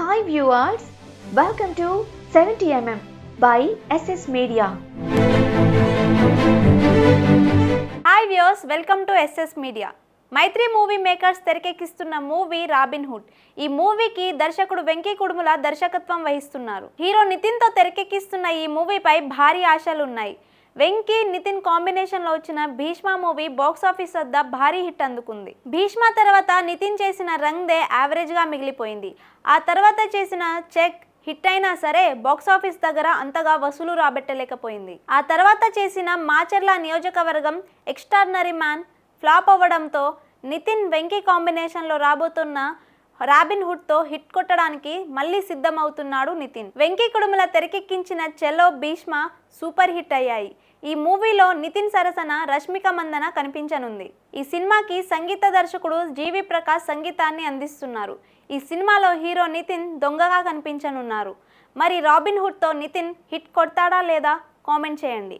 Hi viewers, welcome to 70mm by SS Media. Hi viewers, welcome to SS media. Mythri movie makers తెరకెక్కిస్తున్న movie Robin Hood. ఈ మూవీకి దర్శకుడు వెంకీ కుడుముల దర్శకత్వం వహిస్తున్నారు. Hero నితిన్తో తెరకెక్కిస్తున్న ఈ మూవీపై భారీ ఆశలు ఉన్నాయి. వెంకీ నితిన్ కాంబినేషన్లో వచ్చిన భీష్మ మూవీ బాక్సాఫీస్ వద్ద భారీ హిట్ అందుకుంది. భీష్మ తర్వాత నితిన్ చేసిన రంగ్ దే యావరేజ్గా మిగిలిపోయింది. ఆ తర్వాత చేసిన చెక్ హిట్ అయినా సరే బాక్సాఫీస్ దగ్గర అంతగా వసూలు రాబెట్టలేకపోయింది. ఆ తర్వాత చేసిన మాచర్ల నియోజకవర్గం ఎక్స్ట్రార్డినరీ మ్యాన్ ఫ్లాప్ అవ్వడంతో నితిన్ వెంకీ కాంబినేషన్లో రాబోతున్న రాబిన్ హుడ్తో హిట్ కొట్టడానికి మళ్ళీ సిద్ధమవుతున్నాడు నితిన్. వెంకీ కుడుముల తెరకెక్కించిన చెలో భీష్మ సూపర్ హిట్ అయ్యాయి. ఈ మూవీలో నితిన్ సరసన రష్మిక మందన కనిపించనుంది. ఈ సినిమాకి సంగీత దర్శకుడు జీవి ప్రకాష్ సంగీతాన్ని అందిస్తున్నారు. ఈ సినిమాలో హీరో నితిన్ దొంగగా కనిపించనున్నారు. మరి రాబిన్ హుడ్తో నితిన్ హిట్ కొడతాడా లేదా కామెంట్ చేయండి.